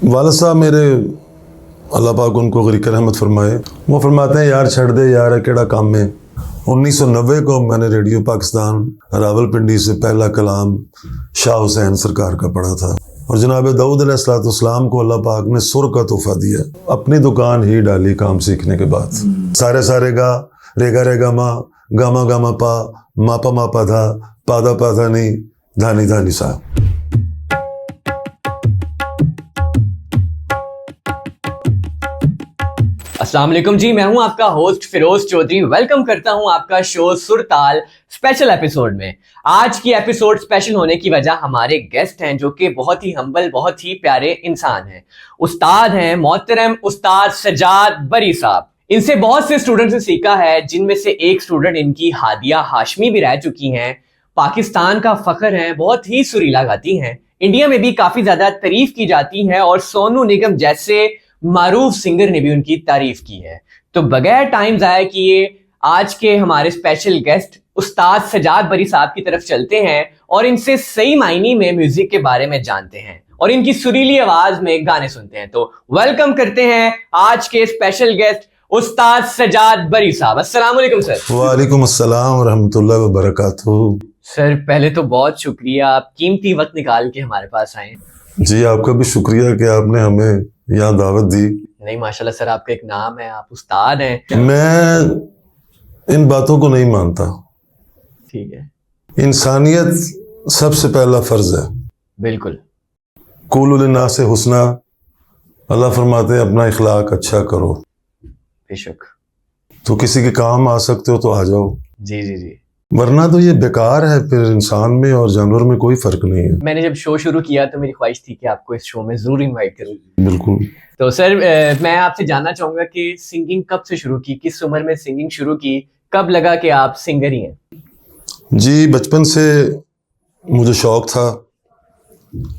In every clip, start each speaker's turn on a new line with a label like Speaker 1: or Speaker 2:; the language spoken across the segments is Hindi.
Speaker 1: वालिद साहब मेरे, अल्लाह पाक उनको ग़रीक़ रहमत फरमाए, वो फरमाते हैं यार छड़ दे यार केड़ा काम में। 1990 को मैंने रेडियो पाकिस्तान रावलपिंडी से पहला कलाम शाह हुसैन सरकार का पढ़ा था और जनाब दाऊद अलैहिस्सलाम को अल्लाह पाक ने सुर का तोहफा दिया। अपनी दुकान ही डाली काम सीखने के बाद। सारे सारे गा रेगा रेगा मा गामा गामा पा मापा मापा धा पादा पादा नहीं धानी धानी सा।
Speaker 2: अस्सलाम वालेकुम जी, मैं हूं आपका होस्ट फिरोज चौधरी। वेलकम करता हूं आपका शो सुरताल स्पेशल एपिसोड में। आज की एपिसोड स्पेशल होने की वजह हमारे गेस्ट हैं जो कि बहुत ही हम्बल, बहुत ही प्यारे इंसान हैं। उस्ताद हैं मोहतरम उस्ताद सज्जाद बरी साहब। इनसे बहुत से स्टूडेंट्स ने सीखा है, जिनमें से एक स्टूडेंट इनकी हादिया हाशमी भी रह चुकी हैं। पाकिस्तान का फख्र हैं, बहुत ही सुरीला गाती हैं। इंडिया में भी काफी ज्यादा तारीफ की जाती है और सोनू निगम जैसे मारूफ सिंगर ने भी उनकी तारीफ की है। तो बगैर टाइम जाया किए आज के हमारे स्पेशल गेस्ट उस्ताद सज्जाद बरी साहब की तरफ चलते हैं और इनसे सही मायने में म्यूजिक के बारे में जानते हैं और इनकी सुरीली आवाज में गाने सुनते हैं। तो वेलकम करते हैं आज के स्पेशल गेस्ट उस्ताद सज्जाद बरी साहब। अस्सलाम वालेकुम सर।
Speaker 1: वालेकुम अस्सलाम व रहमतुल्लाहि व बरकातुहू।
Speaker 2: सर पहले तो बहुत शुक्रिया, आप कीमती वक्त निकाल के हमारे पास आए।
Speaker 1: जी आपका भी शुक्रिया कि आपने हमें यहाँ दावत दी।
Speaker 2: नहीं माशाल्लाह सर, आपका एक नाम है, आप उस्ताद हैं।
Speaker 1: मैं इन बातों को नहीं मानता।
Speaker 2: ठीक है,
Speaker 1: इंसानियत सबसे पहला फर्ज है।
Speaker 2: बिल्कुल।
Speaker 1: कुलु लिन्नास हुस्ना, अल्लाह फरमाते हैं अपना इखलाक अच्छा करो।
Speaker 2: बेशक।
Speaker 1: तो किसी के काम आ सकते हो तो आ जाओ,
Speaker 2: जी जी जी।
Speaker 1: वरना तो ये बेकार है। फिर इंसान में और जानवर में कोई फर्क नहीं है।
Speaker 2: मैंने जब शो शुरू किया तो मेरी ख्वाहिश थी कि आपको इस शो में जरूर इनवाइट करूं।
Speaker 1: बिल्कुल।
Speaker 2: तो सर मैं आपसे जानना चाहूंगा कि सिंगिंग कब से शुरू की, किस उम्र में सिंगिंग शुरू की, कब लगा कि आप सिंगर ही हैं?
Speaker 1: जी बचपन से मुझे शौक था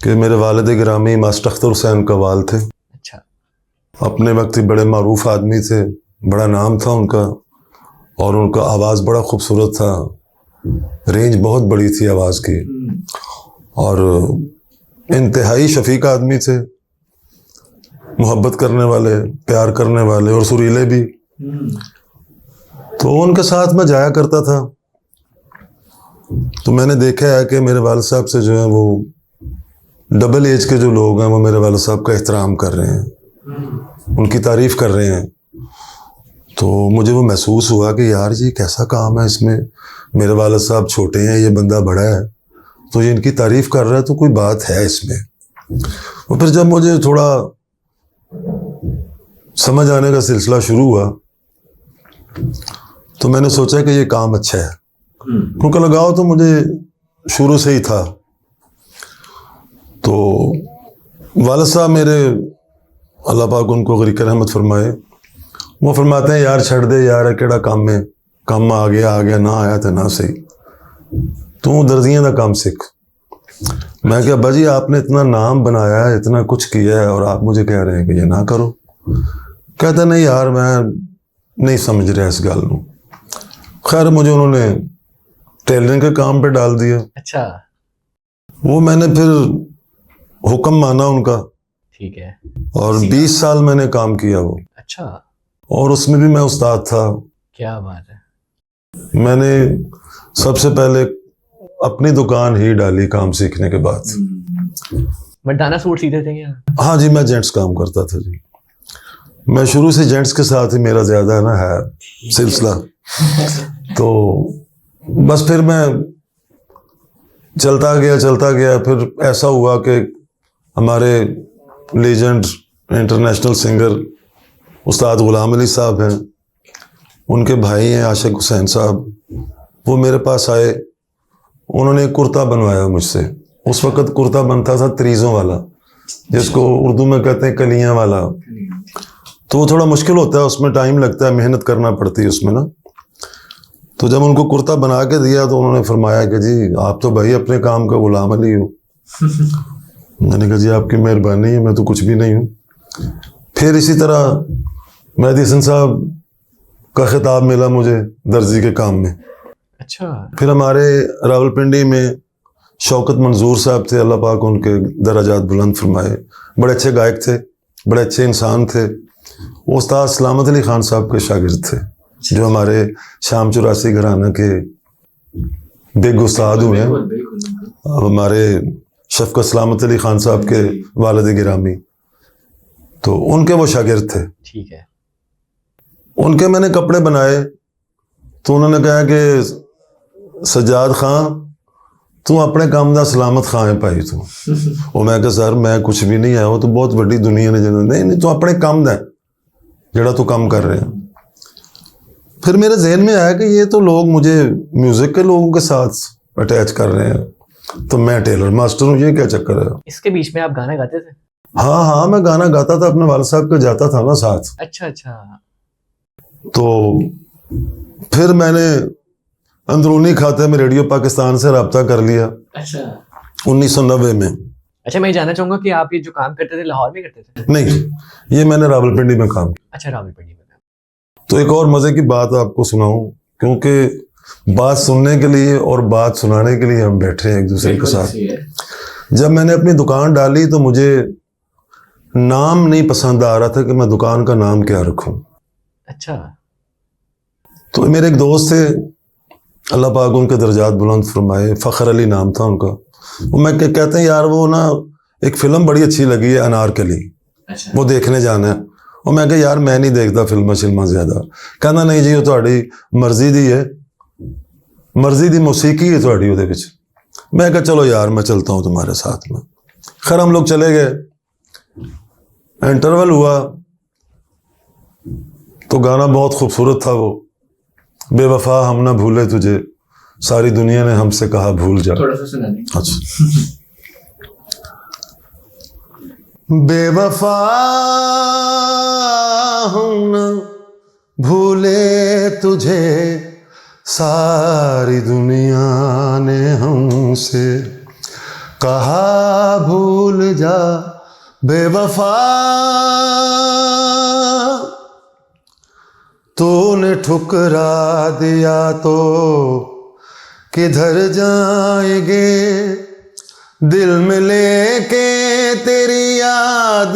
Speaker 1: कि मेरे वालिद गिरामी मास्टर अख्तर हुसैन कव्वाल थे।
Speaker 2: अच्छा।
Speaker 1: अपने वक्त ही बड़े मारूफ आदमी थे, बड़ा नाम था उनका और उनका आवाज़ बड़ा खूबसूरत था। रेंज बहुत बड़ी थी आवाज़ की और इंतहाई शफीक आदमी थे, मोहब्बत करने वाले, प्यार करने वाले और सुरीले भी। तो उनके साथ मैं जाया करता था। तो मैंने देखा है कि मेरे वालिद साहब से जो है वो डबल एज के जो लोग हैं वो मेरे वालिद साहब का एहतराम कर रहे हैं, उनकी तारीफ़ कर रहे हैं। तो मुझे वो महसूस हुआ कि यार ये कैसा काम है, इसमें मेरे वालिद साहब छोटे हैं, ये बंदा बड़ा है, तो ये इनकी तारीफ़ कर रहा है, तो कोई बात है इसमें। और फिर जब मुझे थोड़ा समझ आने का सिलसिला शुरू हुआ तो मैंने सोचा कि ये काम अच्छा है, क्योंकि लगाव तो मुझे शुरू से ही था। तो वालिद साहब मेरे, अल्लाह पाक उनको ग़रीक़ रहमत फरमाए, वो फरमाते हैं यार छड़ दे यार केड़ा काम में, काम आ गया ना आया तो ना सही, तू दर्जियां का काम सीख। मैं क्या बाजी आपने इतना नाम बनाया है, इतना कुछ किया है और आप मुझे कह रहे हैं कि ये ना करो। कहते नहीं यार मैं नहीं समझ रहा इस गल नूं। खैर मुझे उन्होंने टेलरिंग के काम पे डाल दिया।
Speaker 2: अच्छा।
Speaker 1: वो मैंने फिर हुक्म माना उनका। ठीक है। और 20 साल मैंने काम किया वो। अच्छा। और उसमें भी मैं उस्ताद था। क्या बात है। मैंने सबसे पहले अपनी दुकान ही डाली काम सीखने के बाद।
Speaker 2: मर्दाना सूट सीते थे क्या?
Speaker 1: हाँ जी, मैं जेंट्स काम करता था जी। मैं शुरू से जेंट्स के साथ ही मेरा ज़्यादा ना है सिलसिला। तो बस फिर मैं चलता गया। फिर ऐसा हुआ कि हमारे लेजेंड इंटरनेशनल सिंगर उस्ताद ग़ुलाम अली साहब हैं, उनके भाई हैं आशिक हुसैन साहब, वो मेरे पास आए। उन्होंने एक कुर्ता बनवाया मुझसे। उस वक़्त कुर्ता बनता था तरीज़ों वाला, जिसको उर्दू में कहते हैं कलियाँ वाला। तो वो थोड़ा मुश्किल होता है, उसमें टाइम लगता है, मेहनत करना पड़ती है उसमें ना। तो जब उनको कुर्ता बना के दिया तो उन्होंने फरमाया कि जी आप तो भाई अपने काम का ग़ुलाम अली हो। मैंने कहा जी आपकी मेहरबानी है, मैं तो कुछ भी नहीं हूँ। फिर इसी तरह मेहदी हसन साहब का खिताब मिला मुझे दर्जी के काम में। अच्छा। फिर हमारे रावलपिंडी में शौकत मंजूर साहब थे, अल्लाह पाक उनके दराजात बुलंद फरमाए। बड़े अच्छे गायक थे, बड़े अच्छे इंसान थे। वो उस्ताद सलामत अली खान साहब के शागिर्द थे, जो हमारे शाम 84 घराना के बिग उस्ताद हुए हैं। हमारे शफकत सलामत अली खान साहब के वालिद गिरामी, तो उनके वो शागिर्द थे।
Speaker 2: ठीक है।
Speaker 1: उनके मैंने कपड़े बनाए तो उन्होंने कहा कि सज्जाद खां तू अपने काम दा सलामत खां है भाई तू। वो मैं कहा सर मैं कुछ भी नहीं आया, वो तो बहुत बड़ी दुनिया ने जिन्होंने नहीं नहीं तू अपने काम दा जेड़ा तू काम कर रहे हैं। फिर मेरे जहन में आया कि ये तो लोग मुझे म्यूजिक के लोगों के साथ अटैच कर रहे हैं, तो मैं टेलर मास्टर हूँ, ये क्या चक्कर है।
Speaker 2: इसके बीच में आप गाना गाते थे?
Speaker 1: हाँ हाँ, मैं गाना गाता था, अपने वालिद साहब के जाता था ना साथ।
Speaker 2: अच्छा अच्छा।
Speaker 1: तो फिर मैंने अंदरूनी खाते में रेडियो पाकिस्तान से रब्ता कर लिया।
Speaker 2: अच्छा।
Speaker 1: 1990 में।
Speaker 2: अच्छा, मैं ये जानना चाहूंगा कि आप ये जो काम करते थे लाहौर में करते थे?
Speaker 1: नहीं, ये मैंने रावलपिंडी में काम किया।
Speaker 2: अच्छा, रावलपिंडी में।
Speaker 1: तो एक और मजे की बात आपको सुनाऊं, क्योंकि बात सुनने के लिए और बात सुनाने के लिए हम बैठे हैं एक दूसरे के साथ। जब मैंने अपनी दुकान डाली तो मुझे नाम नहीं पसंद आ रहा था कि मैं दुकान का नाम क्या रखूं।
Speaker 2: अच्छा।
Speaker 1: तो मेरे एक दोस्त थे, अल्लाह पाक उनके दर्जात बुलंद फरमाए, फ़खर अली नाम था उनका। वो मैं कहते हैं यार वो ना एक फ़िल्म बड़ी अच्छी लगी है अनारकली,
Speaker 2: अच्छा।
Speaker 1: वो देखने जाना है। और मैं कहा यार मैं नहीं देखता फिल्मा शिल्मा ज़्यादा। कहना नहीं जी वो ਤੁਹਾਡੀ मर्जी दी है, मर्जी दी मौसीकी है ਤੁਹਾਡੀ ਉਹਦੇ ਵਿੱਚ। मैं कहा चलो यार मैं चलता हूँ तुम्हारे साथ में। खैर हम लोग चले गए, इंटरवल हुआ तो गाना बहुत खूबसूरत था वो, बेवफा हम ना भूले तुझे, सारी दुनिया ने हमसे कहा भूल जा।
Speaker 2: थोड़ा सा सुना दें।
Speaker 1: अच्छा। बेवफा हम ना भूले तुझे, सारी दुनिया ने हमसे कहा भूल जा। बेवफा तूने ठुकरा दिया तो किधर जाएंगे, दिल में लेके तेरी याद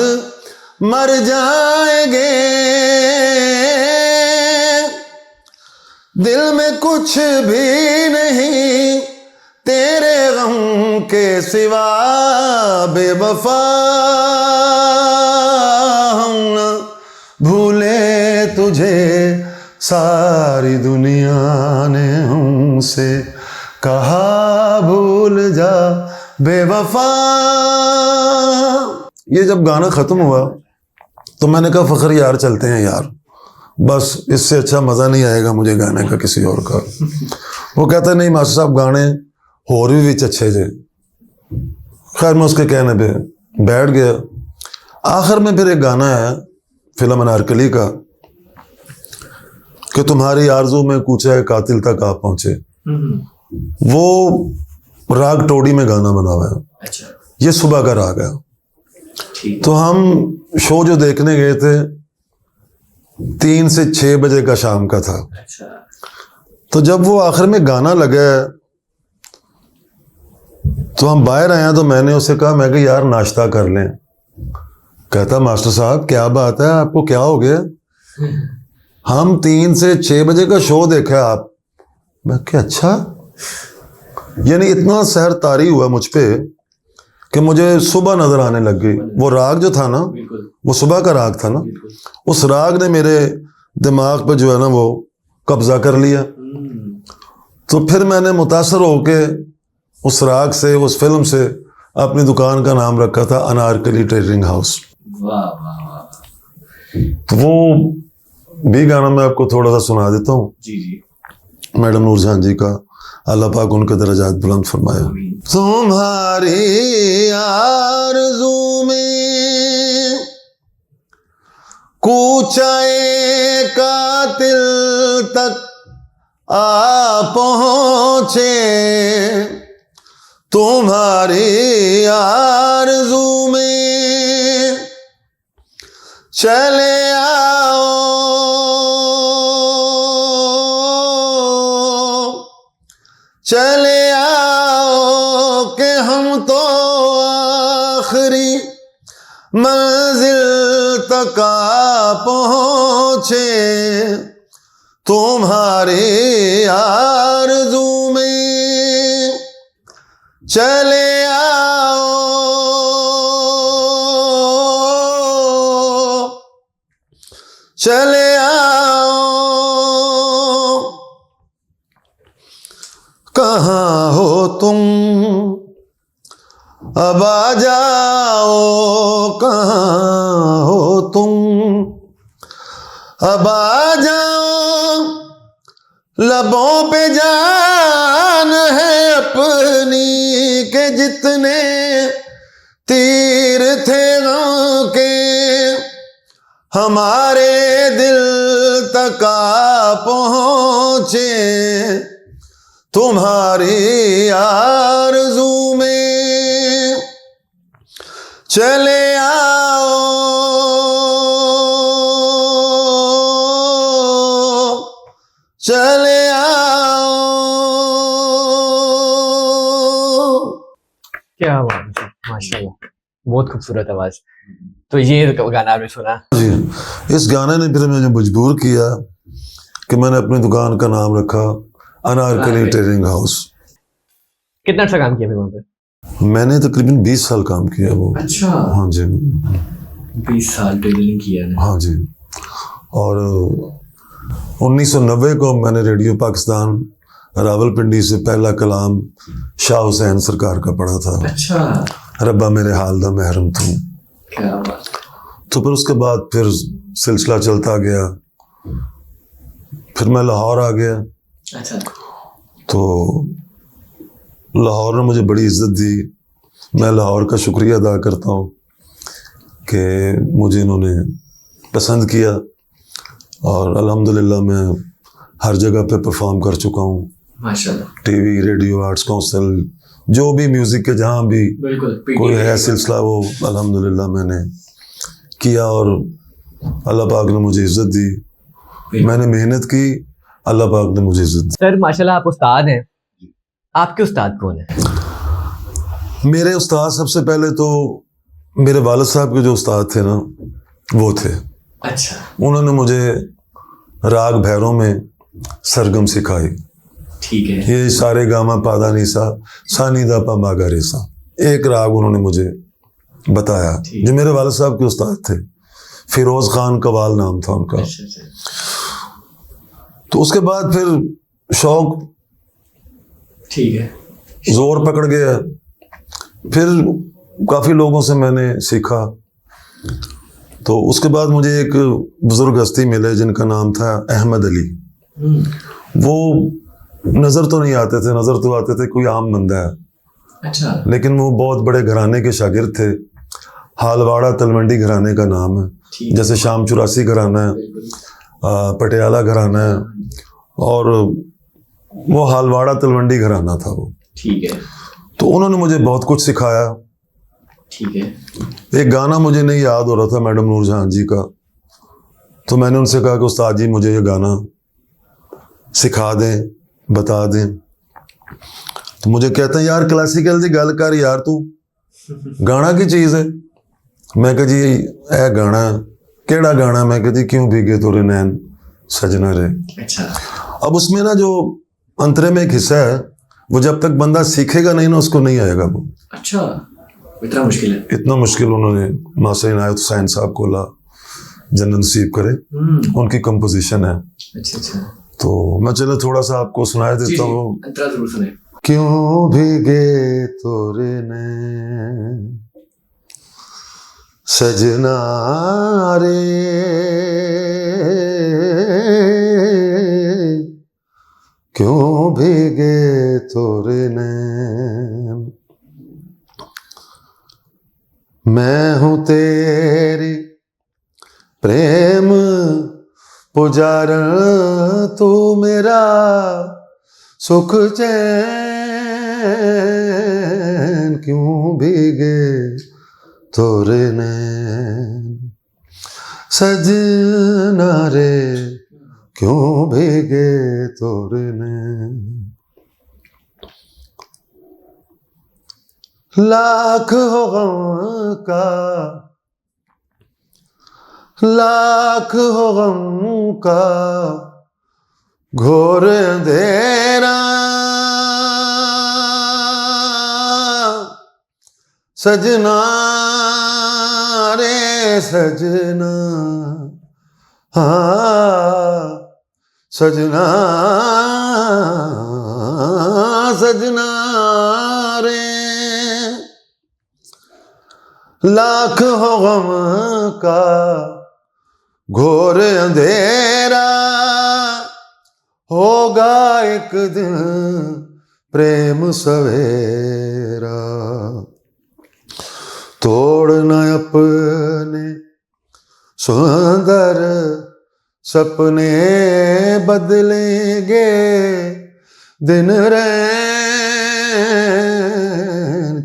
Speaker 1: मर जाएंगे। दिल में कुछ भी नहीं तेरे गम के सिवा, बेवफा हम न भूले तुझे, सारी दुनिया ने हमसे कहा भूल जा। बेवफा। ये जब गाना ख़त्म हुआ तो मैंने कहा फ़खर यार चलते हैं यार, बस इससे अच्छा मज़ा नहीं आएगा मुझे गाने का किसी और का। वो कहता नहीं मास्टर साहब गाने होर भी अच्छे थे। खैर मैं उसके कहने पे बैठ गया। आखिर में फिर एक गाना है फिल्म अनारकली का कि तुम्हारी आरज़ू में कूचा है कातिल तक आप पहुंचे, वो राग टोडी में गाना बना हुआ है।
Speaker 2: अच्छा।
Speaker 1: ये सुबह का राग है। तो हम शो जो देखने गए थे 3 से 6 बजे का शाम का था।
Speaker 2: अच्छा।
Speaker 1: तो जब वो आखिर में गाना लगा तो हम बाहर आए, तो मैंने उससे कहा मैं कि यार नाश्ता कर लें। कहता मास्टर साहब क्या बात है, आपको क्या हो गया? हम 3 से 6 बजे का शो देखा आप। मैं क्या अच्छा, यानी इतना सहर तारी हुआ मुझ पे कि मुझे सुबह नजर आने लग गई। वो राग जो था ना, वो सुबह का राग था ना, उस राग ने मेरे दिमाग पे जो है ना वो कब्जा कर लिया। तो फिर मैंने मुतासर होके उस राग से, उस फिल्म से अपनी दुकान का नाम रखा था अनारकली ट्रेडिंग हाउस। तो वो भी गाना मैं आपको थोड़ा सा सुना देता हूँ।
Speaker 2: जी जी।
Speaker 1: मैडम नूरजहान जी का, अल्लाह पाक उनके दर्जात बुलंद फरमाए। तुम्हारी आरज़ू में कूचाए कातिल तक आ पहुंचे, तुम्हारी आरज़ू में चले आओ, चले आओ तक आ पहुंचे तुम्हारे आरज़ू में चले आओ चले आओ कहाँ हो तुम अब आ जाओ कहाँ हो तुम अब आ जाओ लबों पे जान है अपनी के जितने तीर थे गम के हमारे दिल तक आ पहुंचे तुम्हारी आरज़ू में चले आओ चले आओ।
Speaker 2: क्या बात है, माशाल्लाह, बहुत खूबसूरत आवाज। तो ये गाना आपने सुना?
Speaker 1: जी, इस गाने ने फिर मुझे मजबूर किया कि मैंने अपनी दुकान का नाम रखा अनारकली टेलरिंग हाउस।
Speaker 2: कितना अच्छा काम किया फिर वहाँ पे?
Speaker 1: मैंने तकरीबन 20 साल काम किया वो।
Speaker 2: अच्छा,
Speaker 1: हाँ जी,
Speaker 2: 20 साल टेलरिंग किया है।
Speaker 1: हाँ जी। और 1990 को मैंने रेडियो पाकिस्तान रावलपिंडी से पहला कलाम शाह हुसैन सरकार का पढ़ा था।
Speaker 2: अच्छा,
Speaker 1: रब्बा मेरे हाल दा महरम तू।
Speaker 2: क्या बात।
Speaker 1: तो फिर उसके बाद फिर सिलसिला चलता गया, फिर मैं लाहौर आ गया।
Speaker 2: अच्छा,
Speaker 1: तो लाहौर ने मुझे बड़ी इज्जत दी। मैं लाहौर का शुक्रिया अदा करता हूँ कि मुझे इन्होंने पसंद किया और अल्हम्दुलिल्लाह मैं हर जगह पे परफॉर्म कर चुका हूँ।
Speaker 2: माशाल्लाह।
Speaker 1: टीवी, रेडियो, आर्ट्स काउंसिल, जो भी म्यूज़िक के जहाँ भी कोई है सिलसिला, वो अल्हम्दुलिल्लाह मैंने किया और अल्लाह पाक ने मुझे इज्जत दी। मैंने मेहनत की, अल्लाह पाक ने मुझे इज्जत दी।
Speaker 2: सर माशाल्लाह आप उस्ताद हैं, आपके उस्ताद कौन है?
Speaker 1: मेरे उस्ताद सबसे पहले तो मेरे वालिद साहब के जो उस्ताद थे ना, वो थे।
Speaker 2: अच्छा,
Speaker 1: उन्होंने मुझे राग भैरों में सरगम सिखाई।
Speaker 2: ठीक है।
Speaker 1: ये सारे गामा पादा नीसा सा नी दा पा मा गा रे सा, एक राग उन्होंने मुझे बताया जो मेरे वालिद साहब के उस्ताद थे। फिरोज खान कवाल नाम था उनका।
Speaker 2: अच्छा।
Speaker 1: तो उसके बाद फिर शौक
Speaker 2: ठीक है,
Speaker 1: जोर पकड़ गया। फिर काफ़ी लोगों से मैंने सीखा। तो उसके बाद मुझे एक बुजुर्ग हस्ती मिले जिनका नाम था अहमद अली। वो नज़र तो नहीं आते थे, नज़र तो आते थे कोई आम बंदा है।
Speaker 2: अच्छा,
Speaker 1: लेकिन वो बहुत बड़े घराने के शागिर्द थे। हालवाड़ा तलवंडी घराने का नाम है, जैसे शाम 84 घराना है, पटियाला घराना है, और वो हालवाड़ा तलवंडी घराना था वो।
Speaker 2: ठीक है।
Speaker 1: तो उन्होंने मुझे बहुत कुछ सिखाया।
Speaker 2: ठीक है।
Speaker 1: एक गाना मुझे नहीं याद हो रहा था मैडम नूरजहां जी का, तो मैंने उनसे कहा कि उस्ताद जी मुझे ये गाना सिखा दें, बता दें। तो मुझे कहते हैं यार क्लासिकल दी गल कर यार, तू गाना की चीज़ है। मैं कहा जी ए गाना केड़ा गाना? मैं कहा जी क्यों भीगे तोरे नैन सजना रे।
Speaker 2: अच्छा,
Speaker 1: अब उसमें ना जो अंतरे में एक हिस्सा है, वो जब तक बंदा सीखेगा नहीं ना उसको नहीं आएगा वो।
Speaker 2: अच्छा, इतना मुश्किल है? इतना
Speaker 1: मुश्किल। उन्होंने मास्टर इनायत हुसैन साहब को ला जन्नत नसीब करे, उनकी कंपोजिशन है।
Speaker 2: अच्छा।
Speaker 1: तो मैं चलो थोड़ा सा आपको सुनाई देता हूँ।
Speaker 2: जरूर सुने।
Speaker 1: क्यों भीगे तोरे नैन सजना रे, क्यों भीगे तोरे नैन, मैं हूँ तेरी प्रेम पुजारण, तू मेरा सुख चैन, क्यों भीगे तोरे नैन सजना रे, क्यों भीगे तोरे नैन। लाख हो गम का लाख हो गम का घोर अंधेरा, सजना रे सजना, हाँ सजना सजना रे। लाख हो गम का घोर अंधेरा, होगा एक दिन प्रेम सवेरा। तोड़ना अपने सुंदर सपने बदलेंगे, दिन रैन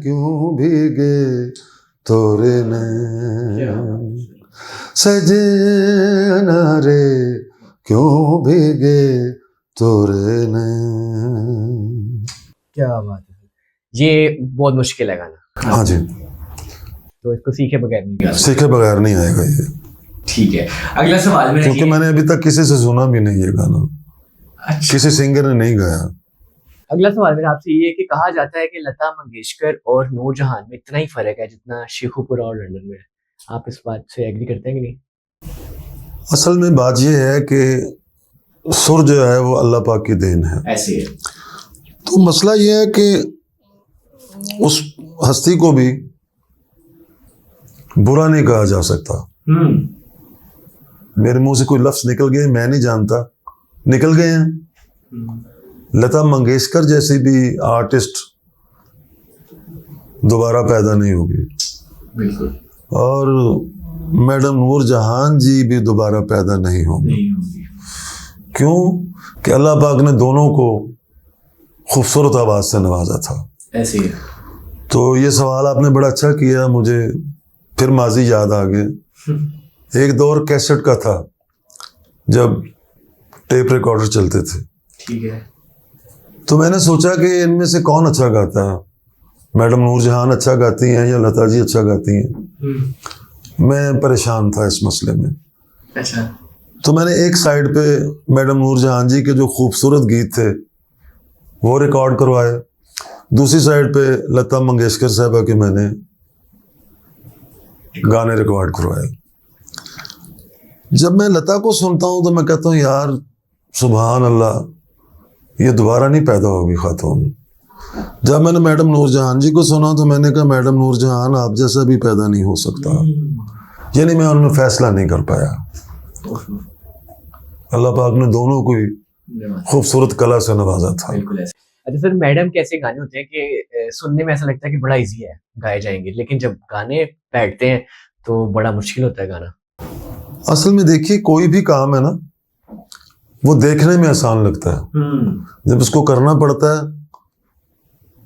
Speaker 1: क्यों भीगे तोरे नैन, सजना रे क्यों भीगे तोरे नैन।
Speaker 2: क्या बात है, ये बहुत मुश्किल है गाना।
Speaker 1: हाँ जी,
Speaker 2: तो इसको सीखे बगैर नहीं गा सकते।
Speaker 1: सीखे बगैर नहीं आएगा ये।
Speaker 2: ठीक है, अगला सवाल मेरा
Speaker 1: क्योंकि मैंने अभी तक किसी से सुना भी नहीं ये गाना।
Speaker 2: अच्छा।
Speaker 1: किसी सिंगर ने नहीं गाया।
Speaker 2: अगला सवाल मेरा आपसे ये है कि कहा जाता है कि लता मंगेशकर और नूरजहान में इतना ही फर्क है जितना शेखुपुरा और लंदन में है। आप इस बात से एग्री करते हैं कि नहीं?
Speaker 1: असल में बात ये है कि सुर जो है वो अल्लाह पाक की देन है।
Speaker 2: ऐसे है।
Speaker 1: तो मसला ये है कि उस हस्ती को भी बुरा नहीं कहा जा सकता। मेरे मुंह से कोई लफ्ज निकल गए, मैं नहीं जानता, निकल गए हैं। लता मंगेशकर जैसी भी आर्टिस्ट दोबारा पैदा नहीं होगी,
Speaker 2: बिल्कुल।
Speaker 1: और मैडम नूरजहान जी भी दोबारा पैदा नहीं होंगी। क्यों? कि अल्लाह पाक ने दोनों को खूबसूरत आवाज से नवाजा था।
Speaker 2: ऐसे ही।
Speaker 1: तो ये सवाल आपने बड़ा अच्छा किया, मुझे फिर माजी याद आ गए। एक दौर कैसेट का था जब टेप रिकॉर्डर चलते थे।
Speaker 2: ठीक है।
Speaker 1: तो मैंने सोचा कि इनमें से कौन अच्छा गाता है, मैडम नूरजहान अच्छा गाती हैं या लता जी अच्छा गाती हैं। मैं परेशान था इस मसले में।
Speaker 2: अच्छा।
Speaker 1: तो मैंने एक साइड पे मैडम नूरजहान जी के जो खूबसूरत गीत थे वो रिकॉर्ड करवाए, दूसरी साइड पे लता मंगेशकर साहबा के मैंने गाने रिकॉर्ड करवाए। जब मैं लता को सुनता हूँ तो मैं कहता हूँ यार सुभान अल्लाह, ये दोबारा नहीं पैदा होगी खातून। जब मैंने मैडम नूरजहान जी को सुना तो मैंने कहा मैडम नूरजहान आप जैसा भी पैदा नहीं हो सकता। यानी मैं उनमें फैसला नहीं कर पाया। अल्लाह पाक ने दोनों को ही खूबसूरत कला से नवाजा था।
Speaker 2: बिल्कुल ऐसे। अच्छा सर, मैडम कैसे गाने होते हैं कि सुनने में ऐसा लगता है कि बड़ा इजी है, गाए जाएंगे, लेकिन जब गाने बैठते हैं तो बड़ा मुश्किल होता है गाना।
Speaker 1: असल में देखिए, कोई भी काम है ना वो देखने में आसान लगता है, जब उसको करना पड़ता है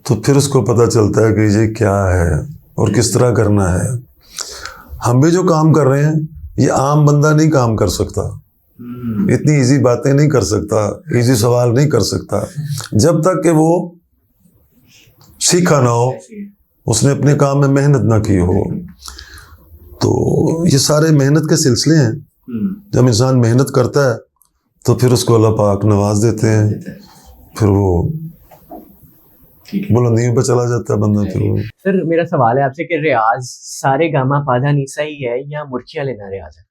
Speaker 1: तो फिर उसको पता चलता है कि ये क्या है और किस तरह करना है। हम भी जो काम कर रहे हैं ये आम बंदा नहीं काम कर सकता, इतनी इजी बातें नहीं कर सकता, इजी सवाल नहीं कर सकता जब तक कि वो सीखा ना हो, उसने अपने काम में मेहनत ना की हो। तो ये सारे मेहनत के सिलसिले हैं। जब इंसान मेहनत करता है तो फिर उसको अल्लाह पाक नवाज देते हैं, फिर वो बुलंदियों पे चला जाता है बंदा। फिर वो
Speaker 2: सर मेरा सवाल है आपसे कि रियाज सारे गामा पाधा नीसा ही है या मुर्खियां लेना रियाज है?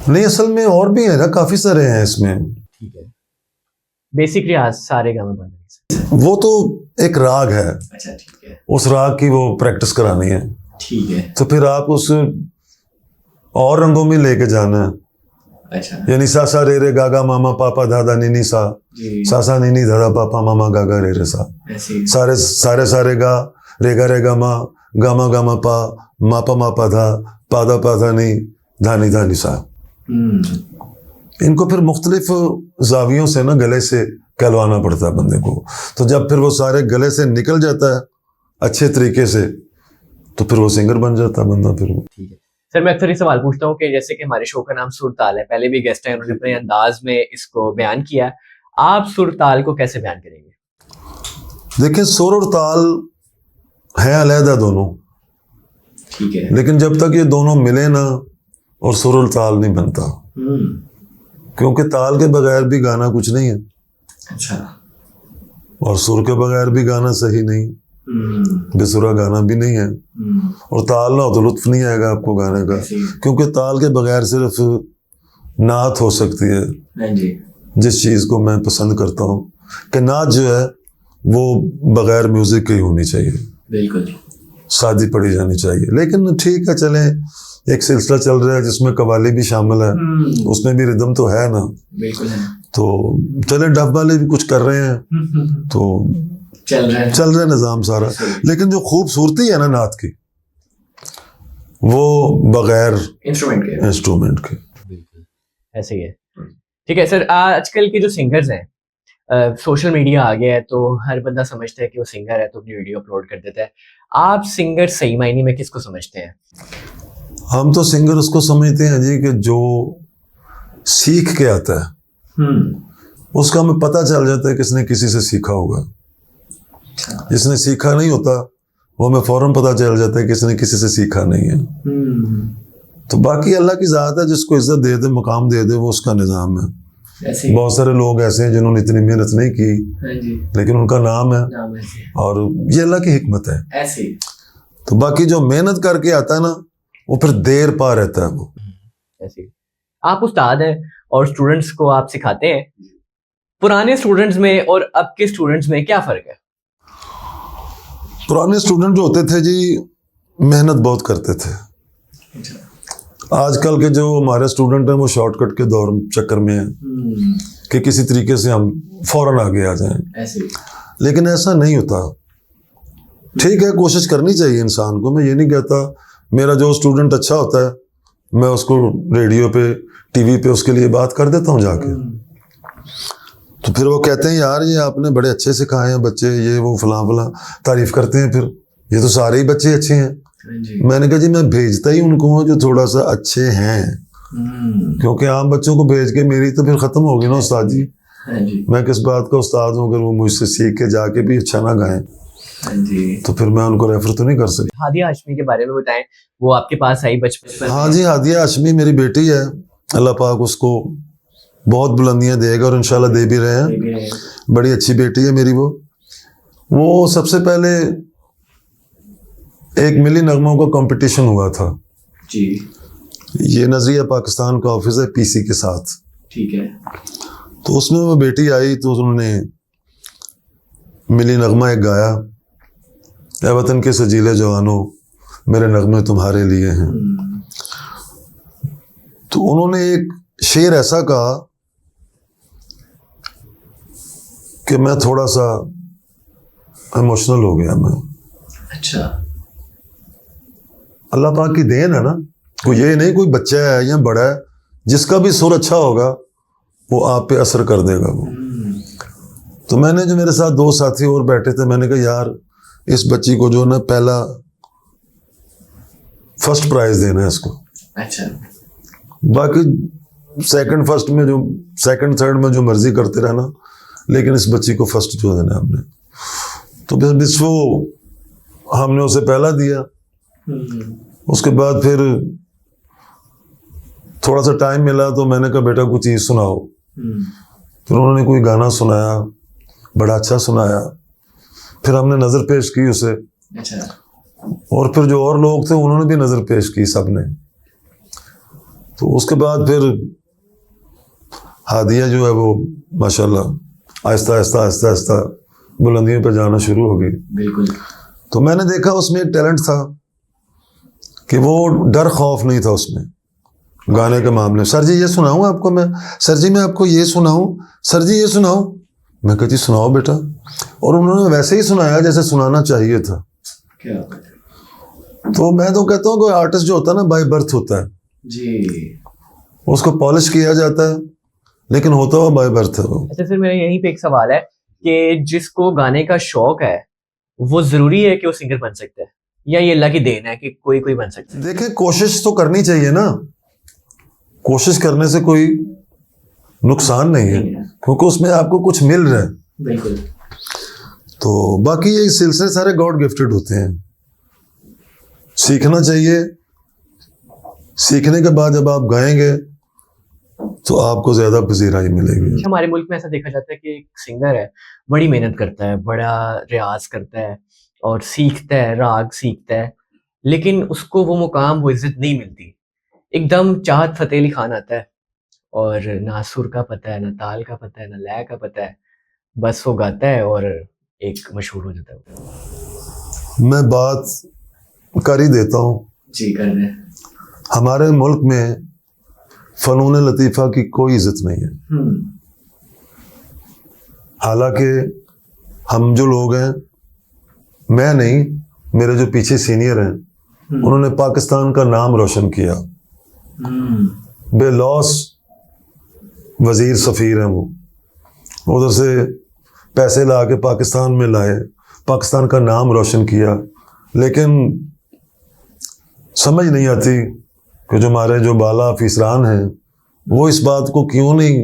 Speaker 1: नहीं, असल में और भी है ना, काफी सारे हैं इसमें।
Speaker 2: ठीक है। बेसिक रियाज सारे गामा पाधा नीसा,
Speaker 1: वो तो एक राग है।
Speaker 2: अच्छा ठीक है।
Speaker 1: उस राग की वो प्रैक्टिस करानी है।
Speaker 2: ठीक है।
Speaker 1: तो फिर आप उस और रंगों में लेके जाना है।
Speaker 2: अच्छा।
Speaker 1: यानी सा सा रे रे गागा मामा पापा दादा नीनी सा, सा सा नीनी दादा पापा मामा गागा रे रे सा, सारे सारे सारे गा रे गा मा गामा गामा पा मापा मापा धा पादा पादा नी धानी धानी सा। इनको फिर मुख्तलिफ जावियों से ना गले से कहलवाना पड़ता है बंदे को। तो जब फिर वो सारे गले से निकल जाता है अच्छे तरीके से तो फिर वो सिंगर बन जाता है बंदा। फिर वो
Speaker 2: ठीक है। सर मैं अक्सर ये सवाल पूछता हूँ कि जैसे कि हमारे शो का नाम सुर ताल है, पहले भी गेस्ट हैं, उन्होंने अपने अंदाज में इसको बयान किया, आप सुर ताल को कैसे बयान करेंगे?
Speaker 1: देखिए, सुर और ताल है अलहदा दोनों,
Speaker 2: ठीक है,
Speaker 1: लेकिन जब तक ये दोनों मिले ना और सुर और ताल नहीं बनता, क्योंकि ताल के बगैर भी गाना कुछ नहीं है।
Speaker 3: अच्छा।
Speaker 1: और सुर के बगैर भी गाना सही नहीं, बेसुरा गाना भी नहीं है। और ताल ना हो तो लुत्फ नहीं आएगा आपको गाने का, क्योंकि ताल के बगैर सिर्फ नात हो सकती है।
Speaker 3: हाँ जी।
Speaker 1: जिस चीज़ को मैं पसंद करता हूँ कि नात जो है वो बगैर म्यूजिक की होनी चाहिए,
Speaker 3: बिल्कुल
Speaker 1: शादी पड़ी जानी चाहिए। लेकिन ठीक है, चले, एक सिलसिला चल रहा है जिसमें कवाली भी शामिल है, उसमें भी रिदम तो है ना।
Speaker 3: बिल्कुल है।
Speaker 1: तो चले, डफ वाले भी कुछ कर रहे हैं, तो
Speaker 3: चल रहा है
Speaker 1: निज़ाम सारा। लेकिन जो खूबसूरती है ना नात की, वो बगैर इंस्ट्रूमेंट के।
Speaker 2: बिल्कुल ऐसे ही है। ठीक है सर, आजकल के जो सिंगर्स हैं, सोशल मीडिया आ गया है तो हर बंदा समझता है कि वो सिंगर है तो अपनी वीडियो अपलोड कर देता है। आप सिंगर सही मायने में किसको समझते हैं?
Speaker 1: हम तो सिंगर उसको समझते हैं जी कि जो सीख के आता है, उसका हमें पता चल जाता है किसने किसी से सीखा होगा। जिसने सीखा नहीं होता वो हमें फौरन पता चल जाता है किसने किसी से सीखा नहीं है। तो बाकी अल्लाह की ज़ात है, जिसको इज्जत दे दे, मुकाम दे दे, वो उसका निज़ाम है। बहुत सारे लोग ऐसे हैं जिन्होंने इतनी मेहनत नहीं की, लेकिन उनका नाम है, और ये अल्लाह की हिकमत है
Speaker 3: ऐसे।
Speaker 1: तो बाकी जो मेहनत करके आता है ना, वो फिर देर पा रहता है वो।
Speaker 2: ऐसे आप उस्ताद हैं और स्टूडेंट्स को आप सिखाते हैं, पुराने स्टूडेंट्स में और अब के स्टूडेंट्स में क्या फ़र्क है?
Speaker 1: पुराने स्टूडेंट जो होते थे जी, मेहनत बहुत करते थे। आजकल के जो हमारे स्टूडेंट हैं वो शॉर्टकट के दौर चक्कर में हैं कि किसी तरीके से हम फौरन आगे आ जाएं।
Speaker 3: ऐसे।
Speaker 1: लेकिन ऐसा नहीं होता। ठीक है, कोशिश करनी चाहिए इंसान को। मैं ये नहीं कहता, मेरा जो स्टूडेंट अच्छा होता है मैं उसको रेडियो पे, टीवी पे उसके लिए बात कर देता हूँ जाके। तो फिर वो कहते हैं यार ये आपने बड़े अच्छे सिखाए हैं बच्चे, ये वो फलां फलां तारीफ करते हैं, फिर ये तो सारे ही बच्चे अच्छे हैं। मैंने कहा जी मैं भेजता ही उनको हूँ जो थोड़ा सा अच्छे हैं, क्योंकि आम बच्चों को भेज के मेरी तो फिर ख़त्म होगी ना उस्ताद जी। मैं किस बात का उस्ताद हूँ अगर वो मुझसे सीख के जाके भी अच्छा ना गाएं, तो फिर मैं उनको रेफर तो नहीं कर सकता।
Speaker 2: हादिया हाशमी के बारे में बताएं, वो आपके पास आई बचपन?
Speaker 1: हाँ जी, हादिया हाशमी मेरी बेटी है, अल्लाह पाक उसको बहुत बुलंदियां देगा और इंशाल्लाह दे भी रहे हैं। बड़ी अच्छी बेटी है मेरी। वो सबसे पहले एक मिली नगमों का कंपटीशन हुआ था
Speaker 3: जी।
Speaker 1: ये नजरिया पाकिस्तान का ऑफिस है पीसी के साथ।
Speaker 3: ठीक है।
Speaker 1: तो उसमें वो बेटी आई तो उन्होंने मिली नगमा एक गाया, ए वतन के सजीले जवानों मेरे नगमे तुम्हारे लिए हैं। तो उन्होंने एक शेर ऐसा कहा कि मैं थोड़ा सा इमोशनल हो गया मैं।
Speaker 3: अच्छा।
Speaker 1: अल्लाह पाक की देन है ना, कोई ये नहीं कोई बच्चा है या बड़ा है, जिसका भी सुर अच्छा होगा वो आप पे असर कर देगा वो। तो मैंने, जो मेरे साथ दो साथी और बैठे थे, मैंने कहा यार इस बच्ची को जो ना पहला फर्स्ट प्राइज देना है इसको। अच्छा। बाकी सेकंड फर्स्ट में जो सेकंड थर्ड में जो मर्जी करते रहना, लेकिन इस बच्ची को फर्स्ट जो देना है आपने। तो बस वो हमने उसे पहला दिया। उसके बाद फिर थोड़ा सा टाइम मिला तो मैंने कहा बेटा कुछ चीज़ सुनाओ। फिर उन्होंने कोई गाना सुनाया, बड़ा अच्छा सुनाया। फिर हमने नज़र पेश की उसे। अच्छा। और फिर जो और लोग थे उन्होंने भी नज़र पेश की, सबने। तो उसके बाद फिर हादिया जो है वो माशाल्लाह आहिस्ता आहिस्ता आहिस्ता आहिस्ता बुलंदियों पर जाना शुरू हो गई।
Speaker 3: बिल्कुल।
Speaker 1: तो मैंने देखा उसमें एक टैलेंट था कि वो डर खौफ नहीं था उसमें गाने के मामले। सर जी ये सुनाऊं आपको मैं, सर जी मैं आपको ये सुनाऊं, सर जी ये सुनाऊं। मैं कहती सुनाओ बेटा। और उन्होंने वैसे ही सुनाया जैसे सुनाना चाहिए था।
Speaker 3: क्या?
Speaker 1: तो मैं तो कहता हूँ कोई आर्टिस्ट जो होता है ना बाय बर्थ होता है
Speaker 3: जी,
Speaker 1: उसको पॉलिश किया जाता है, लेकिन होता हुआ बाय बर्थ है वो।
Speaker 2: अच्छा सर, मेरा यहीं पे एक सवाल है कि जिसको गाने का शौक है वो जरूरी है कि वो सिंगर बन सकता है, या ये अल्लाह की देन है कि कोई कोई बन सकता है?
Speaker 1: देखिए कोशिश तो करनी चाहिए ना, कोशिश करने से कोई नुकसान नहीं है, क्योंकि उसमें आपको कुछ मिल रहा है।
Speaker 3: बिल्कुल।
Speaker 1: तो बाकी ये सिलसिले सारे गॉड गिफ्टेड होते हैं, सीखना चाहिए, सीखने के बाद जब आप गाएंगे तो आपको ज्यादा पजीराई मिलेगी।
Speaker 2: हमारे मुल्क में ऐसा देखा जाता है कि एक सिंगर है, बड़ी मेहनत करता है, बड़ा रियाज करता है और सीखता है, राग सीखता है, लेकिन उसको वो मुकाम, वो इज्जत नहीं मिलती। एकदम चाहत फतेह अली खान आता है और ना सुर का पता है, ना ताल का पता है, ना लय का पता है, बस वो गाता है और एक मशहूर हो जाता है।
Speaker 1: मैं बात कर ही देता हूँ।
Speaker 3: जी कर रहे हैं।
Speaker 1: हमारे मुल्क में फनून लतीफ़ा की कोई इज्जत नहीं है। हालांकि हम जो लोग हैं, मैं नहीं, मेरे जो पीछे सीनियर हैं, उन्होंने पाकिस्तान का नाम रोशन किया। बेलौस वजीर सफ़ीर हैं वो, उधर से पैसे ला के पाकिस्तान में लाए, पाकिस्तान का नाम रोशन किया। लेकिन समझ नहीं आती कि जो हमारे जो बाला अफीसरान हैं वो इस बात को क्यों नहीं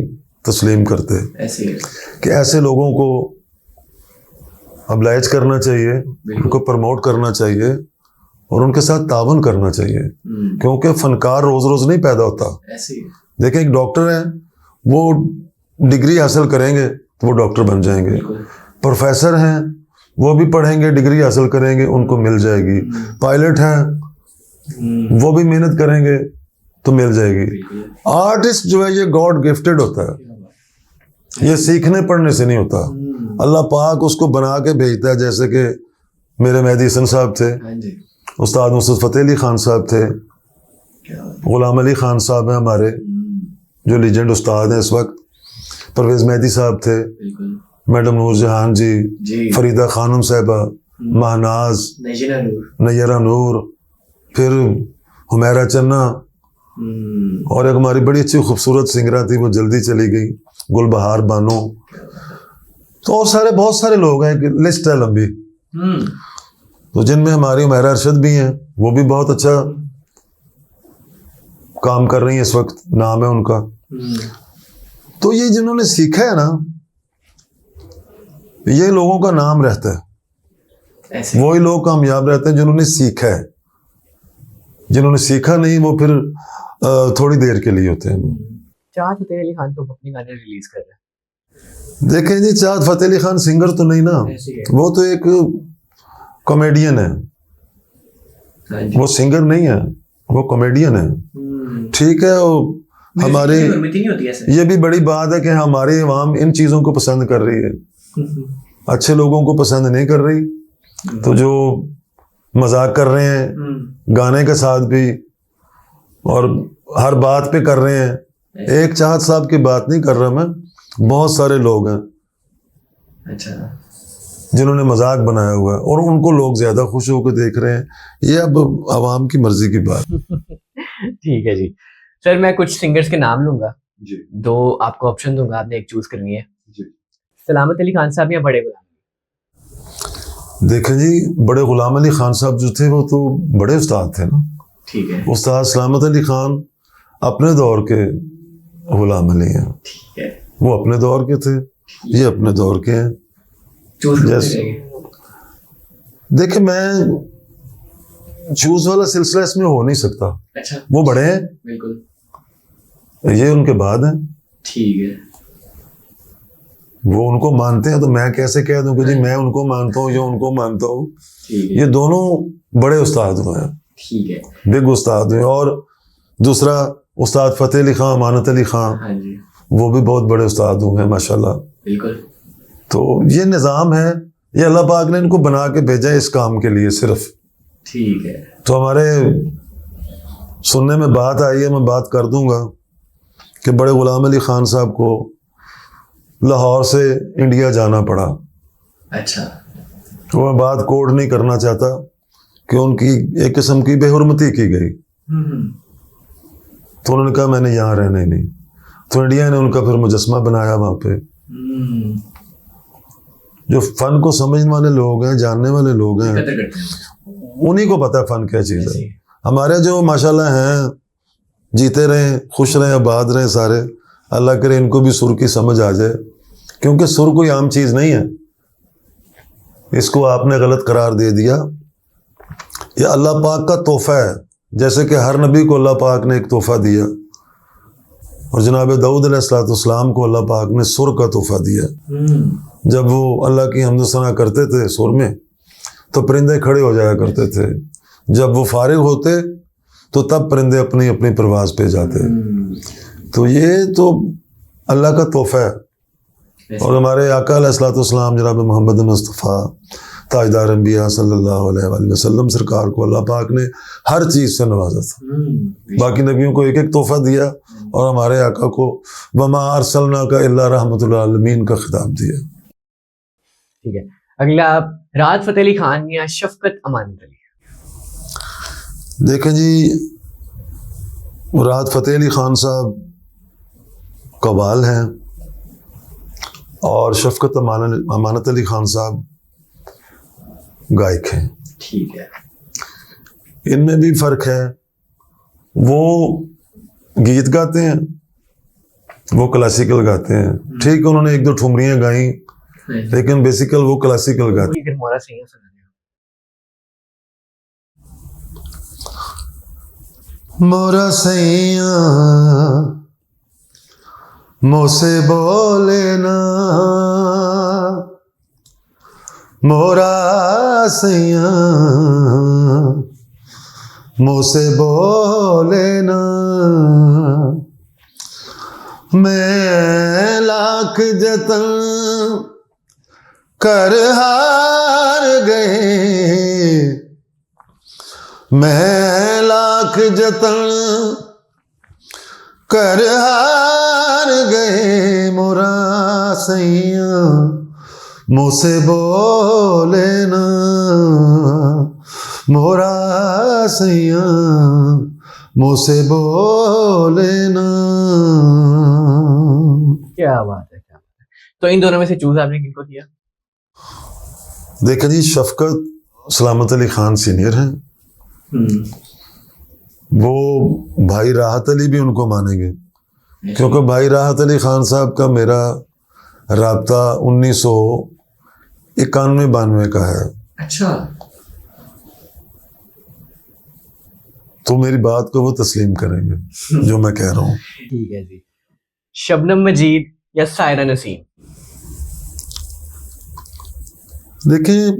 Speaker 1: तस्लीम करते
Speaker 3: ऐसे
Speaker 1: कि ऐसे लोगों को अब्लाइज करना चाहिए, उनको प्रमोट करना चाहिए और उनके साथ तावन करना चाहिए, क्योंकि फनकार रोज रोज नहीं पैदा होता।
Speaker 3: ऐसे
Speaker 1: देखें, एक डॉक्टर है, वो डिग्री हासिल करेंगे तो वो डॉक्टर बन जाएंगे। प्रोफेसर हैं, वो भी पढ़ेंगे, डिग्री हासिल करेंगे, उनको मिल जाएगी। पायलट हैं, वो भी मेहनत करेंगे तो मिल जाएगी। आर्टिस्ट जो है ये गॉड गिफ्टेड होता है, ये सीखने पढ़ने से नहीं होता। अल्लाह पाक उसको बना के भेजता है। जैसे कि मेरे मेहदी हसन साहब थे, उस्ताद नुसरत फतेह अली खान साहब थे, गुलाम अली खान साहब हैं हमारे जो लीजेंड उस्ताद हैं इस वक्त, परवेज़ मेहदी साहब थे, मैडम नूरजहान जी, फरीदा खानम साहबा, महनाज, नैयरा नूर, फिर हुमैरा चन्ना, और एक हमारी बड़ी अच्छी खूबसूरत सिंगरा थी, वो जल्दी चली गई, गुलबहार बानो। तो और सारे बहुत सारे लोग हैं, लिस्ट है लंबी। तो जिनमें हमारी हुमैरा अरशद भी हैं, वो भी बहुत अच्छा काम कर रही हैं इस वक्त, नाम है उनका। तो ये जिन्होंने सीखा है ना, ये लोगों का नाम रहता है। वही लोग कामयाब रहते हैं जिन्होंने सीखा है। जिन्होंने सीखा नहीं वो फिर थोड़ी देर के लिए होते हैं।
Speaker 2: चाहत फतेह अली खान तो अपनी गाने रिलीज कर रहे हैं।
Speaker 1: देखें जी, चाहत फतेह अली खान सिंगर तो नहीं ना, वो तो एक कॉमेडियन है, वो सिंगर नहीं है, वो कॉमेडियन है। ठीक है, वो हमारी ये भी बड़ी बात है कि हमारी अवाम इन चीज़ों को पसंद कर रही है, अच्छे लोगों को पसंद नहीं कर रही। तो जो मजाक कर रहे हैं गाने के साथ भी और हर बात पे कर रहे हैं, एक चाहत साहब की बात नहीं कर रहा मैं, बहुत सारे लोग हैं जिन्होंने मजाक बनाया हुआ है और उनको लोग ज्यादा खुश होकर देख रहे हैं। ये अब आवाम की मर्जी की बात।
Speaker 2: ठीक है जी सर, मैं कुछ सिंगर्स के नाम लूंगा जी, दो आपको ऑप्शन दूंगा, आपने एक चूज करनी है जी। सलामत अली खान साहब या बड़े गुलाम?
Speaker 1: देखें जी, बड़े गुलाम अली खान साहब जो थे वो तो बड़े उस्ताद थे ना।
Speaker 3: ठीक है।
Speaker 1: उस्ताद सलामत अली खान अपने दौर के गुलाम अली हैं।
Speaker 3: ठीक है।
Speaker 1: वो अपने दौर के थे, ये अपने दौर के हैं। देखिए, मैं चूज वाला सिलसिला इसमें हो नहीं सकता।
Speaker 3: अच्छा।
Speaker 1: वो बड़े हैं,
Speaker 3: बिल्कुल,
Speaker 1: ये उनके बाद हैं।
Speaker 3: ठीक है।
Speaker 1: वो उनको मानते हैं तो मैं कैसे कह दूं कि जी मैं उनको मानता हूँ या उनको मानता हूँ। ये दोनों बड़े उस्ताद हुए हैं,
Speaker 3: ठीक है,
Speaker 1: बिग उस्ताद हुए। और दूसरा उस्ताद फतेह अली खान, अमानत अली खान,
Speaker 3: हाँ जी,
Speaker 1: वो भी बहुत बड़े उस्ताद हुए हैं माशाल्लाह।
Speaker 3: बिल्कुल।
Speaker 1: तो ये निज़ाम है, ये अल्लाह पाक ने इनको बना के भेजा है इस काम के लिए सिर्फ।
Speaker 3: ठीक है।
Speaker 1: तो हमारे सुनने में बात आई है, मैं बात कर दूंगा कि बड़े गुलाम अली खान साहब को लाहौर से इंडिया जाना पड़ा।
Speaker 3: अच्छा।
Speaker 1: तो मैं बात कोड नहीं करना चाहता कि उनकी एक किस्म की बेहुरमती की गई। तो उन्होंने कहा मैंने यहाँ रहना ही नहीं। तो इंडिया ने उनका फिर मुजस्मा बनाया वहाँ पे। जो फन को समझने वाले लोग हैं, जानने वाले लोग हैं, उन्हीं को पता है फन क्या चीज़ है। हमारे जो माशाल्लाह हैं, जीते रहें, खुश रहें, आबाद रहें सारे। अल्लाह करे इनको भी सुर की समझ आ जाए, क्योंकि सुर कोई आम चीज़ नहीं है। इसको आपने गलत करार दे दिया। ये अल्लाह पाक का तोहफा है जैसे कि हर नबी को अल्लाह पाक ने एक तोहफा दिया, और जनाब दाऊद अलैहिस्सलाम को अल्लाह पाक ने सुर का तोहफा दिया। जब वो अल्लाह की हम्द सना करते थे सुर में, तो परिंदे खड़े हो जाया करते थे। जब वो फारिग होते तो तब परिंदे अपनी अपनी परवाज़ पे जाते। तो ये तो अल्लाह का तोहफा है। और हमारे आका अलैहिस्सलाम जनाब मोहम्मद मुस्तफ़ा ताजदार अंबिया सल्लल्लाहु अलैहि वसल्लम सरकार को अल्लाह पाक ने हर चीज़ से नवाजा था। बाकी नबियों को एक एक तोहफा दिया, और हमारे आका को वमा अरसलना का इल्ला रहमतुल आलमीन का खिताब दिया।
Speaker 2: ठीक है, अगला राहत फ़तेह अली खान या शफकत अमानत अली?
Speaker 1: देखें जी, राहत फ़तेह अली खान साहब कव्वाल हैं, और शफकत अमानत अली खान साहब गायक हैं।
Speaker 3: ठीक है।
Speaker 1: इनमें भी फ़र्क है। वो गीत गाते हैं, वो क्लासिकल गाते हैं। ठीक है, उन्होंने एक दो ठुमरियाँ गाई, लेकिन बेसिकल वो क्लासिकल गाते हैं।
Speaker 2: मोरा सही सुना
Speaker 1: मोरा सैया मोसे बोले ना, मोरा सैया मोसे बोले ना, मैं लाख जतन कर हार गए, मैं लाख जतन कर हार गए, मोरा सैया मुझसे बोले ना, मोरा सैया मुझसे बोले ना।
Speaker 2: क्या बात है, क्या बात है। तो इन दोनों में से चूज आपने किनको किया?
Speaker 1: देखिए जी, शफकत सलामत अली खान सीनियर हैं, वो भाई राहत अली भी उनको मानेंगे, क्योंकि भाई राहत अली खान साहब का मेरा राब्ता 1991-92 का है।
Speaker 3: अच्छा।
Speaker 1: तो मेरी बात को वो तस्लीम करेंगे जो मैं कह रहा हूँ।
Speaker 2: ठीक है जी। शबनम मजीद या सायरा नसीम?
Speaker 1: देखिए,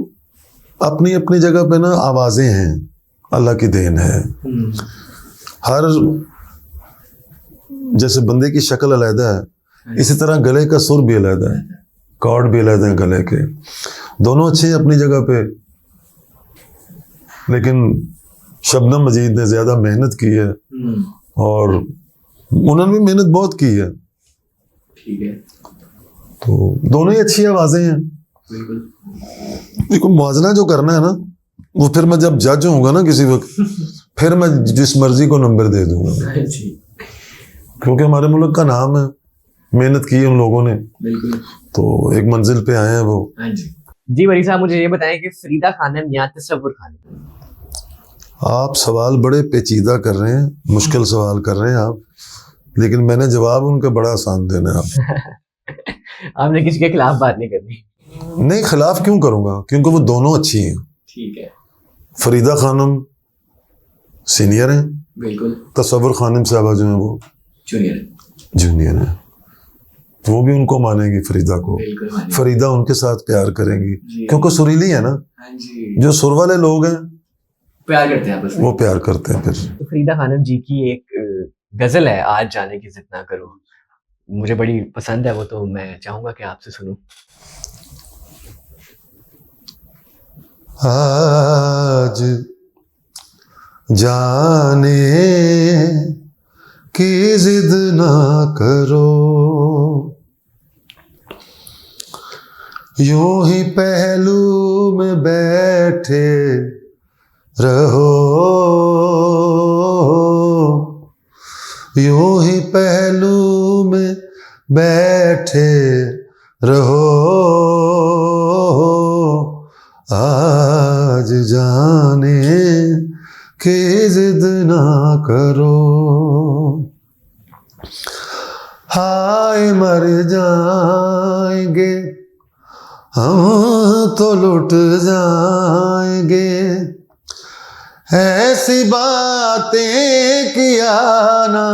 Speaker 1: अपनी अपनी जगह पे ना आवाज़ें हैं, अल्लाह की देन है। हर जैसे बंदे की शक्ल अलग है, इसी तरह गले का सुर भी अलग है, कॉर्ड भी अलग है गले के। दोनों अच्छे हैं अपनी जगह पे, लेकिन शबनम मजीद ने ज़्यादा मेहनत की है, और उन्होंने भी मेहनत बहुत की है।
Speaker 3: ठीक है।
Speaker 1: तो दोनों ही अच्छी आवाज़ें हैं।
Speaker 3: बिल्कुल।
Speaker 1: देखो, मुआवजा जो करना है ना, वो फिर मैं जब जज होऊंगा ना किसी वक्त, फिर मैं जिस मर्जी को नंबर दे दूंगा, क्योंकि हमारे मुल्क का नाम है, मेहनत की है उन लोगों ने।
Speaker 3: बिल्कुल।
Speaker 1: तो एक मंजिल पे आए हैं वो।
Speaker 2: जी वली साहब, मुझे ये बताएं कि फरीदा खानम या तसव्वुर खानम?
Speaker 1: आप सवाल बड़े पेचीदा कर रहे हैं, मुश्किल सवाल कर रहे हैं आप, लेकिन मैंने जवाब उनका बड़ा आसान देना है आप।
Speaker 2: आपने किसी के खिलाफ बात नहीं करनी।
Speaker 1: नहीं, खिलाफ क्यों करूंगा, क्योंकि वो दोनों अच्छी हैं।
Speaker 3: ठीक है।
Speaker 1: फरीदा खानम सीनियर हैं,
Speaker 3: बिल्कुल।
Speaker 1: तसव्वुर खानम साहबा जो हैं वो जूनियर हैं। तो वो भी उनको मानेंगी, फरीदा को। फरीदा उनके साथ प्यार करेंगी, क्योंकि सुरीली है ना। जो सुर वाले लोग हैं
Speaker 3: प्यार करते हैं आपस में,
Speaker 1: वो प्यार करते हैं। फिर
Speaker 2: तो फरीदा खानम जी की एक गजल है, आज जाने की जिद ना करो, मुझे बड़ी पसंद है वो, तो मैं चाहूंगा कि आपसे सुनूं।
Speaker 1: आज जाने की जिद ना करो, यूं ही पहलू में बैठे रहो, यूं ही पहलू में बैठे रहो, आज जाने की जिद ना करो, हाय मर जाएंगे हम तो लुट जाएंगे, ऐसी बातें किया ना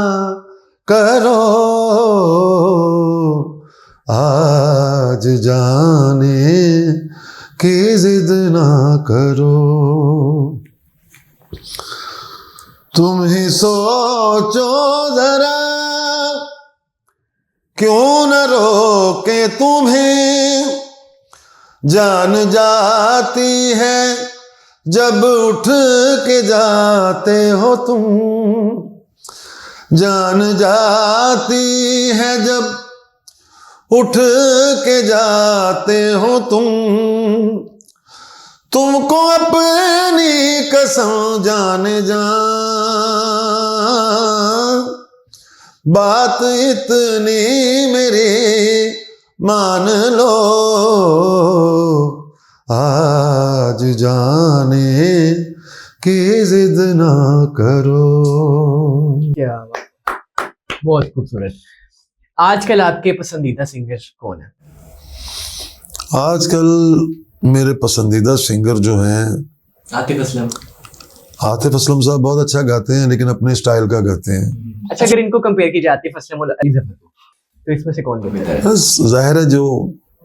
Speaker 1: करो, आज जाने की जिद ना करो। तुम ही सोचो जरा, क्यों न रोके तुम्हें, जान जाती है जब उठ के जाते हो तुम, जान जाती है जब उठ के जाते हो तुम। तुमको अपनी कसम जाने जा, बात इतनी मेरी मान लो, आज जाने की जिद ना करो।
Speaker 2: क्या बात। बहुत खूबसूरत। आजकल आपके पसंदीदा सिंगर कौन है?
Speaker 1: आजकल मेरे पसंदीदा सिंगर जो हैं,
Speaker 3: आतिफ असलम।
Speaker 1: आतिफ असलम साहब बहुत अच्छा गाते हैं, लेकिन अपने स्टाइल का गाते हैं।
Speaker 2: अच्छा, अगर इनको कंपेयर किया जाए आतिफ असलम और अली ज़फ़र को, तो इसमें से कौन बेहतर है?
Speaker 1: बस जाहिर है जो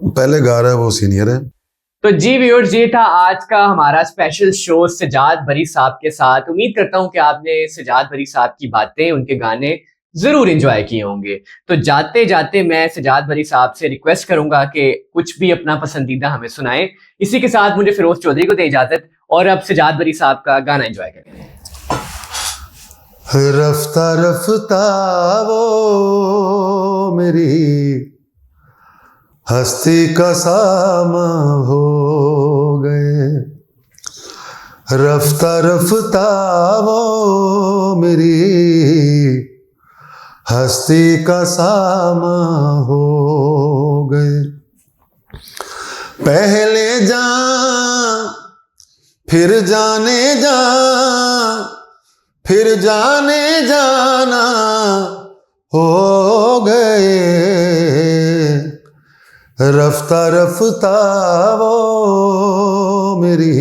Speaker 1: पहले गा रहा है वो सीनियर है।
Speaker 2: तो जी व्यूअर्स, ये था आज का हमारा स्पेशल शो सजाद बरी साहब के साथ। उम्मीद करता हूं कि आपने सजाद बरी साहब की बातें, उनके गाने जरूर एंजॉय किए होंगे। तो जाते जाते मैं सजाद बरी साहब से रिक्वेस्ट करूंगा कि कुछ भी अपना पसंदीदा हमें सुनाएं। इसी के साथ मुझे फिरोज चौधरी को दे इजाजत, और अब सजाद बरी साहब का गाना एंजॉय करें।
Speaker 1: रफ्ता रफ्ता वो मेरी हस्ती का सामा हो गए, रफ्ता रफ्ता वो मेरी हस्ती का सामा हो गए। पहले जा फिर जाने जा, फिर जाने जाना हो गए, रफ्ता रफ्ता वो मेरी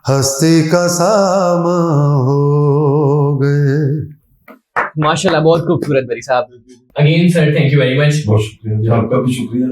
Speaker 1: हस्ती का सामा हो गए।
Speaker 2: माशाल्लाह, बहुत खूबसूरत बरी साहब। Again sir, thank you very much.
Speaker 1: बहुत शुक्रिया, आपका भी शुक्रिया।